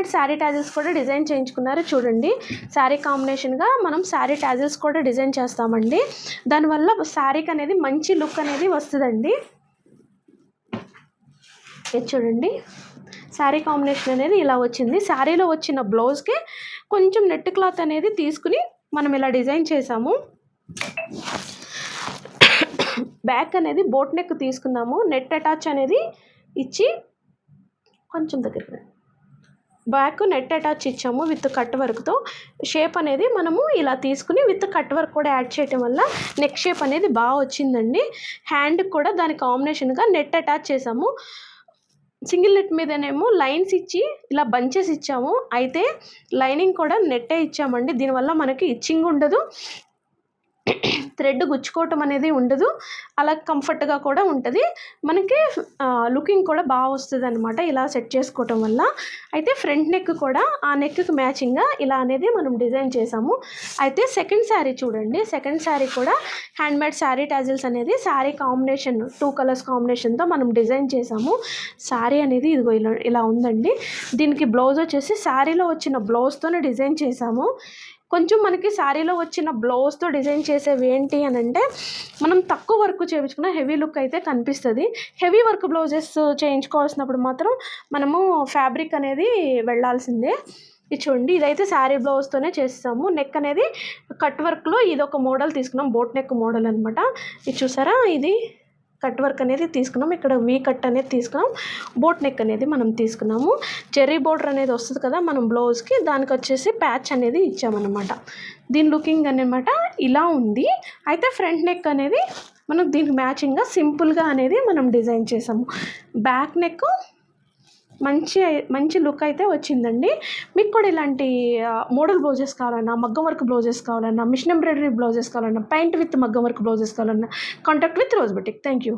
Handmade sari tassels కూడా design చేయించుకున్నారు చూడండి. శారీ కాంబినేషన్గా మనం శారీ టాజిల్స్ కూడా డిజైన్ చేస్తామండి. దానివల్ల శారీకి అనేది మంచి లుక్ అనేది వస్తుందండి. ఇది చూడండి, శారీ కాంబినేషన్ అనేది ఇలా వచ్చింది. శారీలో వచ్చిన బ్లౌజ్కి కొంచెం నెట్ క్లాత్ అనేది తీసుకుని మనం ఇలా డిజైన్ చేసాము. బ్యాక్ అనేది బోట్ నెక్ తీసుకున్నాము. నెట్ అటాచ్ అనేది ఇచ్చి కొంచెం దగ్గర బ్యాక్ నెట్ అటాచ్ ఇచ్చాము విత్ కట్ వర్క్తో. షేప్ అనేది మనము ఇలా తీసుకుని విత్ కట్ వర్క్ కూడా యాడ్ చేయటం వల్ల నెక్ షేప్ అనేది బాగా వచ్చిందండి. హ్యాండ్కి కూడా దాని కాంబినేషన్గా నెట్ అటాచ్ చేసాము. సింగిల్ నెట్ మీదనేమో లైన్స్ ఇచ్చి ఇలా బంచెస్ ఇచ్చాము. అయితే లైనింగ్ కూడా నెట్టే ఇచ్చామండి. దీనివల్ల మనకి ఇచ్చింగ్ ఉండదు, థ్రెడ్ గుచ్చుకోవటం అనేది ఉండదు, అలా కంఫర్ట్గా కూడా ఉంటుంది. మనకి లుకింగ్ కూడా బాగా వస్తుంది అనమాట ఇలా సెట్ చేసుకోవటం వల్ల. అయితే ఫ్రంట్ నెక్ కూడా ఆ నెక్కి మ్యాచింగ్గా ఇలా అనేది మనం డిజైన్ చేసాము. అయితే సెకండ్ శారీ చూడండి. సెకండ్ శారీ కూడా హ్యాండ్మేడ్ శారీ టాజిల్స్ అనేది శారీ కాంబినేషన్ 2 కలర్స్ కాంబినేషన్తో మనం డిజైన్ చేసాము. శారీ అనేది ఇదిగో ఇలా ఉందండి. దీనికి బ్లౌజ్ వచ్చేసి శారీలో వచ్చిన బ్లౌజ్తోనే డిజైన్ చేసాము. కొంచెం మనకి శారీలో వచ్చిన బ్లౌజ్తో డిజైన్ చేసేవి ఏంటి అని అంటే, మనం తక్కువ వర్క్ చేయించుకున్న హెవీ లుక్ అయితే కనిపిస్తుంది. హెవీ వర్క్ బ్లౌజెస్ చేయించుకోవాల్సినప్పుడు మాత్రం మనము ఫ్యాబ్రిక్ అనేది వెళ్ళాల్సిందే. ఇది చూడండి, ఇదైతే శారీ బ్లౌజ్తోనే చేస్తాము. నెక్ అనేది కట్ వర్క్లో ఇది ఒక మోడల్ తీసుకున్నాం, బోట్ నెక్ మోడల్ అనమాట. ఇది చూసారా, ఇది కట్ వర్క్ అనేది తీసుకున్నాం. ఇక్కడ వీ కట్ అనేది తీసుకున్నాం. బోట్ నెక్ అనేది మనం తీసుకున్నాము. చెర్రీ బోర్డర్ అనేది వస్తుంది కదా మనం బ్లౌజ్కి, దానికి వచ్చేసి ప్యాచ్ అనేది ఇచ్చామన్నమాట. దీని లుకింగ్ అనమాట ఇలా ఉంది. అయితే ఫ్రంట్ నెక్ అనేది మనం దీనికి మ్యాచింగ్గా సింపుల్గా అనేది మనం డిజైన్ చేసాము. బ్యాక్ నెక్ మంచి లుక్ అయితే వచ్చిందండి. మీకు కూడా ఇలాంటి మోడల్ బ్లౌజెస్ కావాలన్నా, మగ్గం వర్క్ బ్లౌజెస్ కావాలన్నా, మిషన్ ఎంబ్రాయిడరీ బ్లౌజెస్ కావాలన్నా, పెయింట్ విత్ మగ్గం వర్క్ బ్లౌజెస్ కావాలన్నా contact with rose boutique. Thank you.